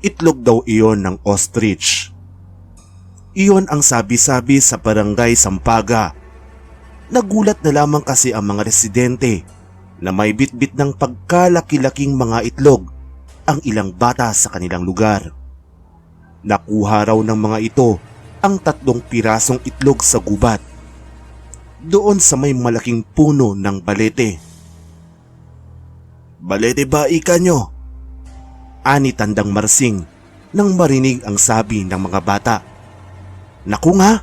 Itlog daw iyon ng ostrich. Iyon ang sabi-sabi sa barangay Sampaga. Nagulat na lamang kasi ang mga residente na may bitbit ng pagkalaki-laking mga itlog ang ilang bata sa kanilang lugar. Nakuha raw ng mga ito ang 3 pirasong itlog sa gubat doon sa may malaking puno ng balete. "Balete ba ika nyo?" ani Tandang Marsing nang marinig ang sabi ng mga bata. "Naku nga,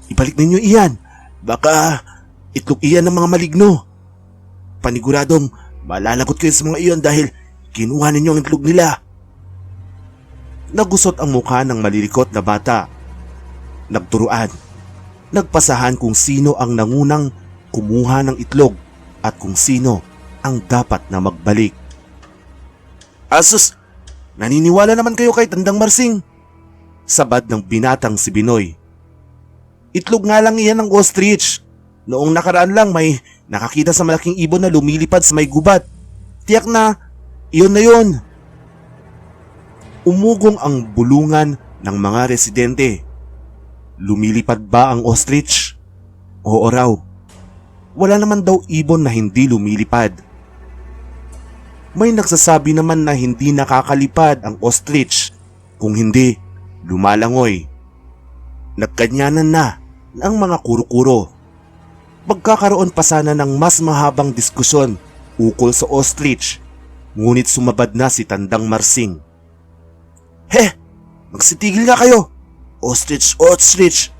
ibalik ninyo iyan. Baka itlog iyan ng mga maligno. Paniguradong malalagot kayo sa mga iyon dahil kinuha ninyo ang itlog nila." Nagusot ang mukha ng malilikot na bata. Nagturuan. Nagpasahan kung sino ang nangunang kumuha ng itlog at kung sino ang dapat na magbalik. "Asus, naniniwala naman kayo kay Tandang Marsing," sabad ng binatang si Binoy. "Itlog nga lang iyan ng ostrich. Noong nakaraan lang may nakakita sa malaking ibon na lumilipad sa may gubat. Tiyak na, iyon na yun." Umugong ang bulungan ng mga residente. Lumilipad ba ang ostrich? Oo raw. Wala naman daw ibon na hindi lumilipad. May nagsasabi naman na hindi nakakalipad ang ostrich, kung hindi, lumalangoy. Nagkanyanan na ang mga kuro-kuro. Magkakaroon pa sana ng mas mahabang diskusyon ukol sa ostrich, ngunit sumabad na si Tandang Marsing. Magsitigil nga kayo! Ostrich, ostrich!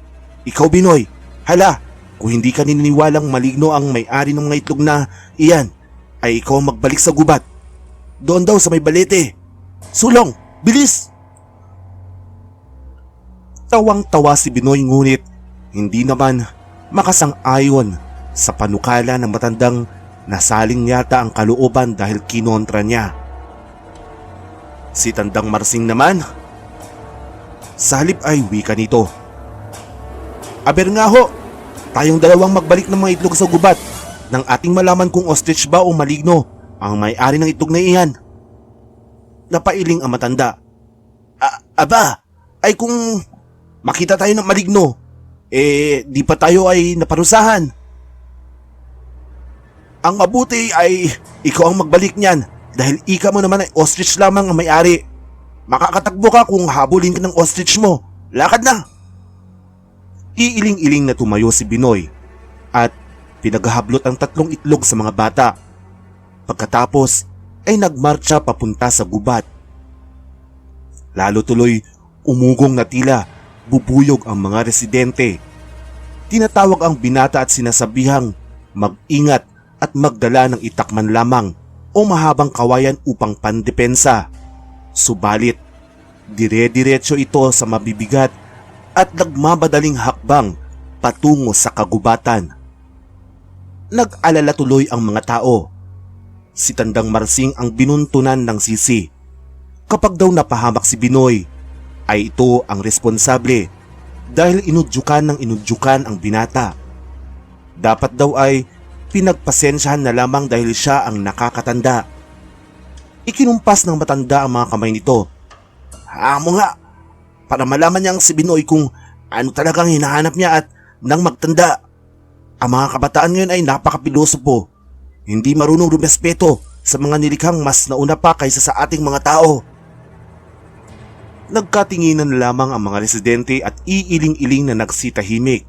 Ikaw Binoy, hala, kung hindi ka naniniwalang maligno ang may-ari ng mga itlog na iyan, ay ikaw magbalik sa gubat. Doon daw sa may balete. Sulong, bilis! Tawang-tawa si Binoy ngunit hindi naman makasang-ayon sa panukala ng matandang nasaling yata ang kalooban dahil kinontra niya. Si Tandang Marsing naman, sa halip ay wika nito. Aber nga ho, tayong dalawang magbalik ng mga itlog sa gubat nang ating malaman kung ostrich ba o maligno ang may-ari ng itlog na iyan. Napailing ang matanda. Aba, ay kung makita tayo ng maligno, di pa tayo ay naparusahan. Ang mabuti ay ikaw ang magbalik niyan dahil ika mo naman ay ostrich lamang ang may-ari. Makakatakbo ka kung habulin ka ng ostrich mo. Lakad na! Iiling-iling na tumayo si Binoy at pinaghahablot ang 3 itlog sa mga bata. Pagkatapos ay nagmarcha papunta sa gubat. Lalo tuloy umugong na tila bubuyog ang mga residente. Tinatawag ang binata at sinasabihang mag-ingat at magdala ng itakman lamang o mahabang kawayan upang pandepensa. Subalit, dire-diretso ito sa mabibigat at nagmamadaling hakbang patungo sa kagubatan. Nag-alala tuloy ang mga tao. Si Tandang Marsing ang binuntunan ng sisi. Kapag daw napahamak si Binoy, ay ito ang responsable dahil inudyukan ng inudyukan ang binata. Dapat daw ay pinagpasensyahan na lamang dahil siya ang nakakatanda. Ikinumpas ng matanda ang mga kamay nito. Amo nga, para malaman niyang si Binoy kung ano talagang hinahanap niya at nang magtanda. Ang mga kabataan ngayon ay napakapilosopo. Hindi marunong rumespeto sa mga nilikhang mas nauna pa kaysa sa ating mga tao. Nagkatinginan lamang ang mga residente at iiling-iling na nagsitahimik.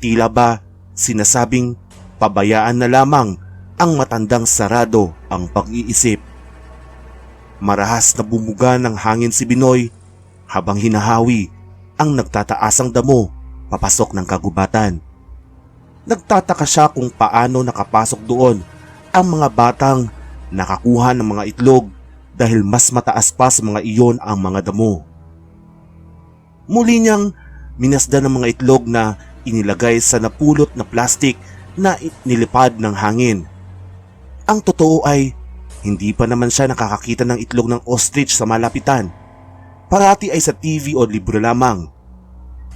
Tila ba sinasabing pabayaan na lamang ang matandang sarado ang pag-iisip. Marahas na bumuga ng hangin si Binoy habang hinahawi ang nagtataasang damo papasok ng kagubatan. Nagtataka siya kung paano nakapasok doon ang mga batang nakakuha ng mga itlog dahil mas mataas pa sa mga iyon ang mga damo. Muli niyang minasdan ng mga itlog na inilagay sa napulot na plastik na nilipad ng hangin. Ang totoo ay hindi pa naman siya nakakakita ng itlog ng ostrich sa malapitan. Parati ay sa TV o libro lamang.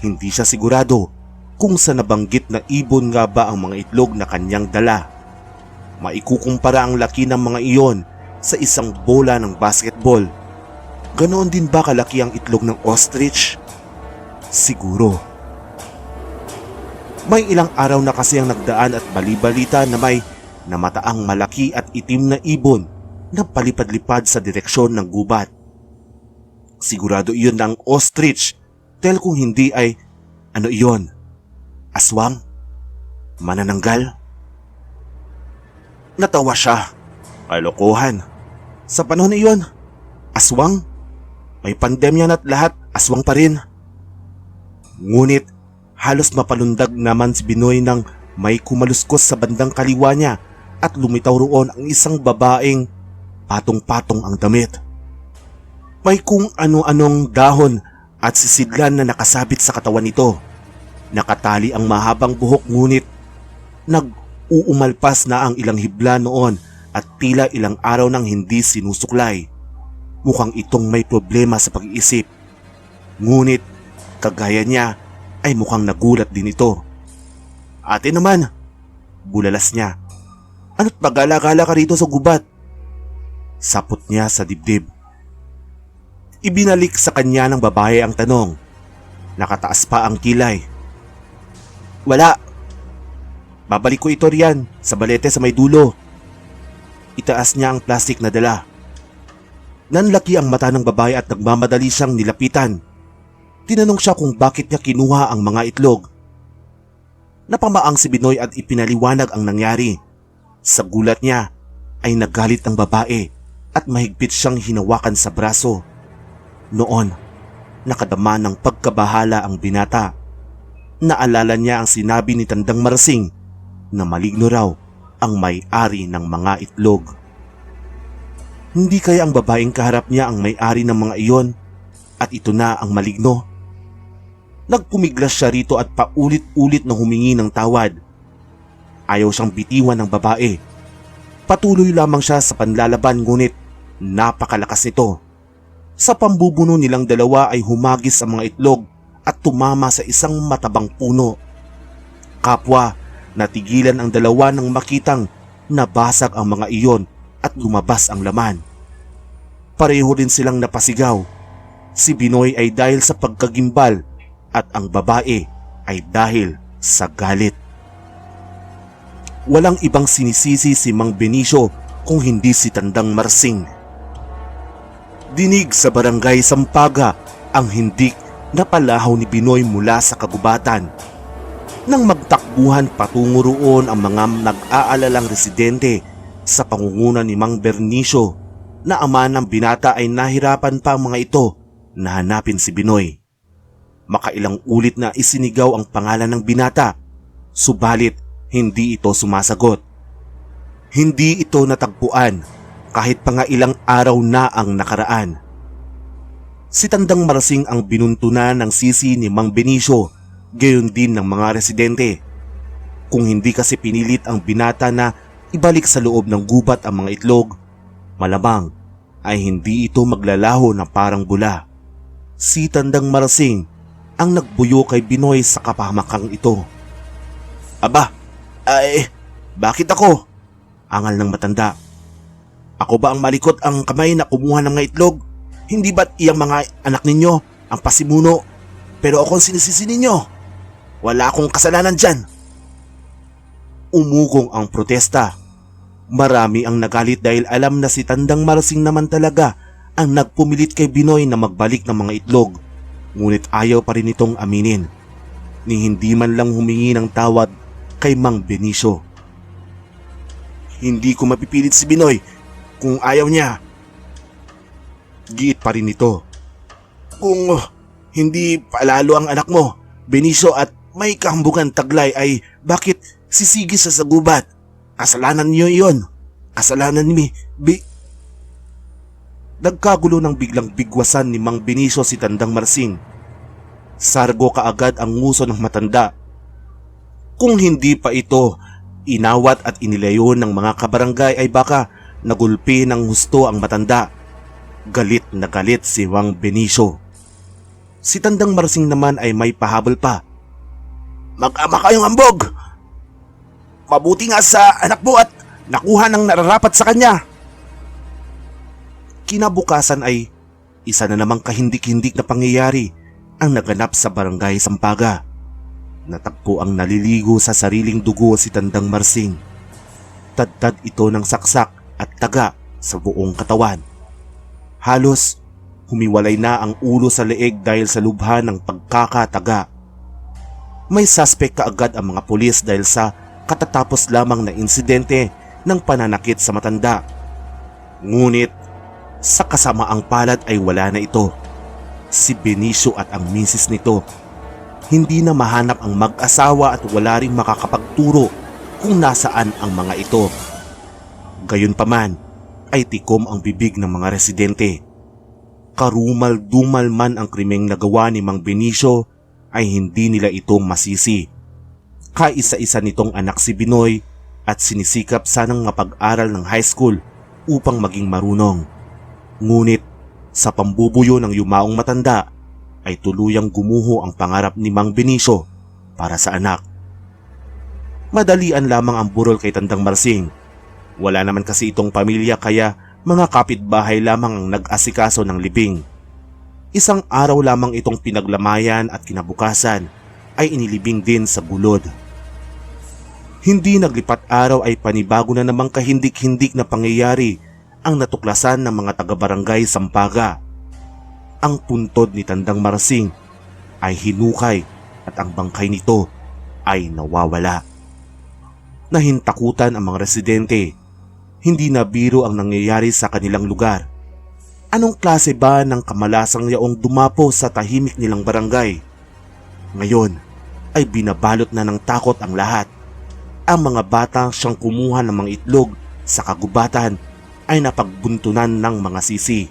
Hindi siya sigurado kung sa nabanggit na ibon nga ba ang mga itlog na kanyang dala. Maikukumpara ang laki ng mga iyon sa isang bola ng basketball. Ganoon din ba kalaki ang itlog ng ostrich? Siguro. May ilang araw na kasi ang nagdaan at balibalita na may namataang malaki at itim na ibon na palipad-lipad sa direksyon ng gubat. Sigurado iyon ng ostrich, dahil kung hindi ay ano iyon? Aswang? Manananggal? Natawa siya. Kalokohan. Sa panahon na iyon, aswang? May pandemya na't lahat aswang pa rin. Ngunit halos mapalundag naman si Binoy nang may kumaluskos sa bandang kaliwa niya at lumitaw roon ang isang babaeng patong-patong ang damit. May kung ano-anong dahon at sisidlan na nakasabit sa katawan nito. Nakatali ang mahabang buhok ngunit nag-uumalpas na ang ilang hibla noon at tila ilang araw nang hindi sinusuklay. Mukhang itong may problema sa pag-iisip. Ngunit kagaya niya ay mukhang nagulat din ito. Ate naman, bulalas niya. Ano't pagala-gala ka rito sa gubat? Sapot niya sa dibdib. Ibinalik sa kanya ng babae ang tanong. Nakataas pa ang kilay. Wala. Babalik ko ito riyan sa balete sa may dulo. Itaas niya ang plastik na dala. Nanlaki ang mata ng babae at nagmamadali siyang nilapitan. Tinanong siya kung bakit niya kinuha ang mga itlog. Napamaang si Binoy at ipinaliwanag ang nangyari. Sa gulat niya ay nagalit ang babae at mahigpit siyang hinawakan sa braso. Noon, nakadama ng pagkabahala ang binata. Naalala niya ang sinabi ni Tandang Marasing na maligno raw ang may-ari ng mga itlog. Hindi kaya ang babaeng kaharap niya ang may-ari ng mga iyon at ito na ang maligno? Nagpumiglas siya rito at paulit-ulit na humingi ng tawad. Ayaw siyang bitiwan ng babae. Patuloy lamang siya sa panlalaban ngunit napakalakas nito. Sa pambubuno nilang dalawa ay humagis ang mga itlog at tumama sa isang matabang puno. Kapwa, natigilan ang dalawa nang makitang nabasag ang mga iyon at lumabas ang laman. Pareho din silang napasigaw. Si Binoy ay dahil sa pagkagimbal at ang babae ay dahil sa galit. Walang ibang sinisisi si Mang Benicio kung hindi si Tandang Marsing. Dinig sa barangay Sampaga ang hindik na palahaw ni Binoy mula sa kagubatan. Nang magtakbuhan patungo roon ang mga nag-aalalang residente sa pangunguna ni Mang Bernicio na ama ng binata ay nahirapan pa ang mga ito na hanapin si Binoy. Makailang ulit na isinigaw ang pangalan ng binata, subalit hindi ito sumasagot. Hindi ito natagpuan kahit pa nga ilang araw na ang nakaraan. Si Tandang Marasing ang binuntunan ng sisi ni Mang Benicio, gayon din ng mga residente. Kung hindi kasi pinilit ang binata na ibalik sa loob ng gubat ang mga itlog, malamang ay hindi ito maglalaho ng parang bula. Si Tandang Marasing ang nagbuyo kay Binoy sa kapahamakang ito. Aba, bakit ako? Angal ng matanda. Ako ba ang malikot ang kamay na kumuha ng mga itlog? Hindi ba't iyang mga anak ninyo ang pasimuno? Pero ako ang sinisisi ninyo. Wala akong kasalanan dyan. Umugong ang protesta. Marami ang nagalit dahil alam na si Tandang Marasing naman talaga ang nagpumilit kay Binoy na magbalik ng mga itlog. Ngunit ayaw pa rin itong aminin, ni hindi man lang humingi ng tawad kay Mang Benicio. Hindi ko mapipilit si Binoy kung ayaw niya. Giit pa rin ito. Kung hindi palalo ang anak mo, Benicio, at may kahambukan taglay ay bakit sisigis sa gubat? Kasalanan niyo iyon. Kasalanan ni Nagkagulo ng biglang bigwasan ni Mang Benicio si Tandang Marsing. Sargo kaagad ang nguso ng matanda. Kung hindi pa ito inawat at inilayo ng mga kabarangay ay baka nagulpi ng husto ang matanda. Galit na galit si Mang Benicio. Si Tandang Marsing naman ay may pahabol pa. Mag-ama kayong ambog! Mabuti nga sa anak mo at nakuha ng nararapat sa kanya. Kinabukasan ay Isa na namang kahindik-hindik na pangyayari ang naganap sa barangay Sampaga. Natagpo ang naliligo sa sariling dugo si Tandang Marsing. Tad-tad ito ng saksak at taga sa buong katawan. Halos humiwalay na ang ulo sa leeg dahil sa lubha ng pagkakataga. May suspect kaagad ang mga pulis dahil sa katatapos lamang na insidente ng pananakit sa matanda. Ngunit sa kasamaang palad ay wala na ito. Si Benicio at ang misis nito. Hindi na mahanap ang mag-asawa at wala ring makakapagturo kung nasaan ang mga ito. Gayunpaman ay tikom ang bibig ng mga residente. Karumal-dumal man ang krimeng nagawa ni Mang Benicio ay hindi nila ito masisi. Kaisa-isa nitong anak si Binoy at sinisikap sanang mapag-aral ng high school upang maging marunong. Ngunit sa pambubuyo ng yumaong matanda ay tuluyang gumuho ang pangarap ni Mang Benicio para sa anak. Madalian lamang ang burol kay Tandang Marsing. Wala naman kasi itong pamilya kaya mga kapitbahay lamang ang nag-asikaso ng libing. Isang araw lamang itong pinaglamayan at kinabukasan ay inilibing din sa gulod. Hindi naglipat araw ay panibago na namang kahindik-hindik na pangyayari ang natuklasan ng mga taga-barangay Sampaga. Ang puntod ni Tandang Marsing ay hinukay at ang bangkay nito ay nawawala. Nahintakutan ang mga residente. Hindi na biro ang nangyayari sa kanilang lugar. Anong klase ba ng kamalasang yaong dumapo sa tahimik nilang barangay? Ngayon ay binabalot na ng takot ang lahat. Ang mga bata siyang kumuha ng mga itlog sa kagubatan ay napagbuntunan ng mga sisi.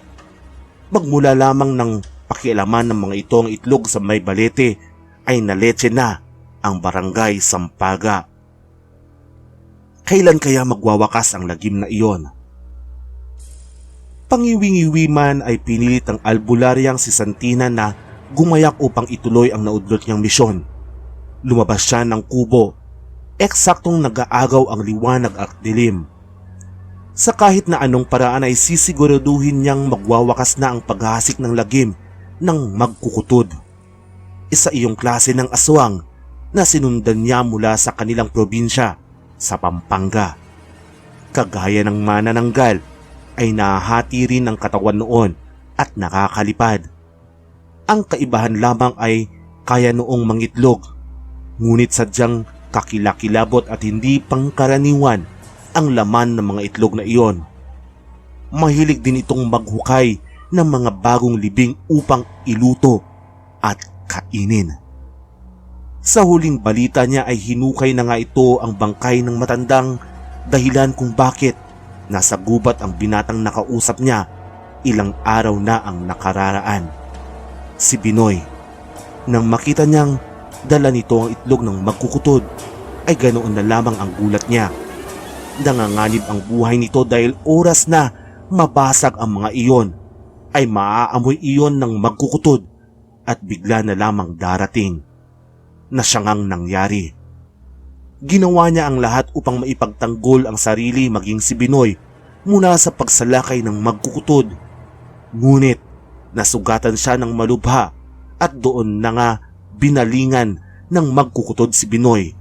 Magmula lamang ng pakialaman ng mga ito ang itlog sa may balete ay naletse na ang barangay Sampaga. Kailan kaya magwawakas ang lagim na iyon? Pangiwing-iwi man ay pinilit ang albularyang si Santina na gumayak upang ituloy ang naudlot niyang misyon. Lumabas siya ng kubo, eksaktong nag-aagaw ang liwanag at dilim. Sa kahit na anong paraan ay sisiguraduhin niyang magwawakas na ang paghasik ng lagim ng magkukutod. Isa iyong klase ng aswang na sinundan niya mula sa kanilang probinsya sa Pampanga. Kagaya ng manananggal ay nahati rin ang katawan noon at nakakalipad. Ang kaibahan lamang ay kaya noong mangitlog, ngunit sadyang kakilakilabot at hindi pangkaraniwan ang laman ng mga itlog na iyon. Mahilig din itong maghukay ng mga bagong libing upang iluto at kainin. Sa huling balita niya ay hinukay na nga ito ang bangkay ng matandang, dahilan kung bakit nasa gubat ang binatang nakausap niya ilang araw na ang nakararaan. Si Binoy. Nang makita niyang dala nito ang itlog ng magkukutod ay ganoon na lamang ang gulat niya. Nanganganib ang buhay nito dahil oras na mabasag ang mga iyon ay maaamoy iyon ng magkukutod at bigla na lamang darating na siya ngang nangyari. Ginawa niya ang lahat upang maipagtanggol ang sarili maging si Binoy mula sa pagsalakay ng magkukutod. Ngunit nasugatan siya ng malubha at doon na nga binalingan ng magkukutod si Binoy.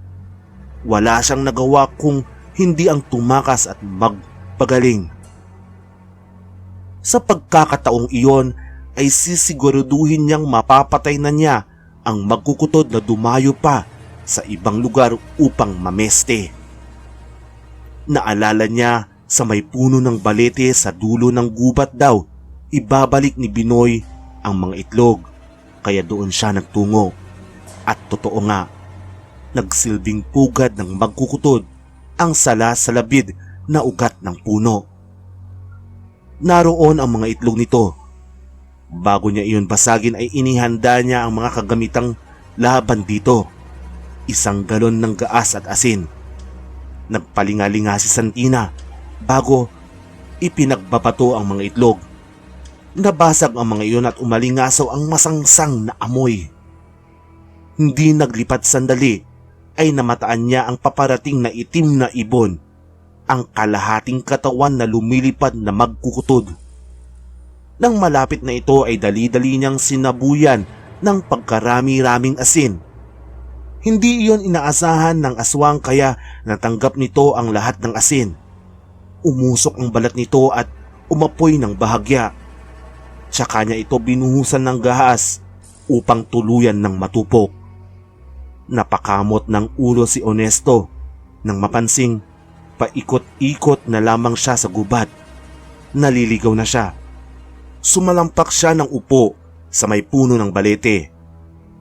Wala siyang nagawa kung hindi ang tumakas at magpagaling. Sa pagkakataong iyon ay sisiguraduhin niyang mapapatay na niya ang magkukutod na dumayo pa sa ibang lugar upang mameste. Naalala niya sa may puno ng balete sa dulo ng gubat daw, ibabalik ni Binoy ang mga itlog, kaya doon siya nagtungo. At totoo nga, nagsilbing pugad ng magkukutod ang sala sa labid na ugat ng puno. Naroon ang mga itlog nito. Bago niya iyon basagin ay inihanda niya ang mga kagamitang laban dito. Isang galon ng gaas at asin. Nagpalingalinga si Santina bago ipinagbabato ang mga itlog. Nabasag ang mga iyon at umalingasaw ang masangsang na amoy. Hindi naglipat sandali ay namataan niya ang paparating na itim na ibon, ang kalahating katawan na lumilipad na magkukutod. Nang malapit na ito ay dali-dali niyang sinabuyan ng pagkarami-raming asin. Hindi iyon inaasahan ng aswang kaya natanggap nito ang lahat ng asin. Umusok ang balat nito at umapoy ng bahagya. Tsaka niya ito binuhusan ng gahas upang tuluyan ng matupok. Napakamot ng ulo si Honesto nang mapansing paikot-ikot na lamang siya sa gubat. Naliligaw na siya. Sumalampak siya ng upo sa may puno ng balete.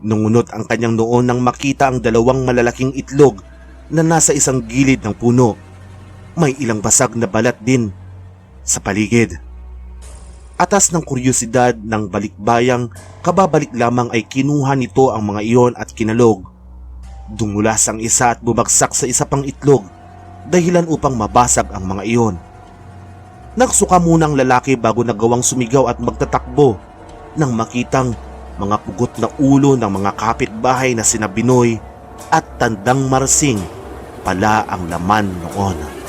Nungunot ang kanyang noon nang makita ang dalawang malalaking itlog na nasa isang gilid ng puno. May ilang basag na balat din sa paligid. Atas ng kuryosidad ng balikbayang kababalik lamang ay kinuha nito ang mga iyon at kinalog. Dumulas ang isa at bumagsak sa isa pang itlog, dahilan upang mabasag ang mga iyon. Nagsuka muna ang lalaki bago nagawang sumigaw at magtatakbo nang makitang mga pugot na ulo ng mga kapitbahay na sina Binoy at Tandang Marsing pala ang laman noon.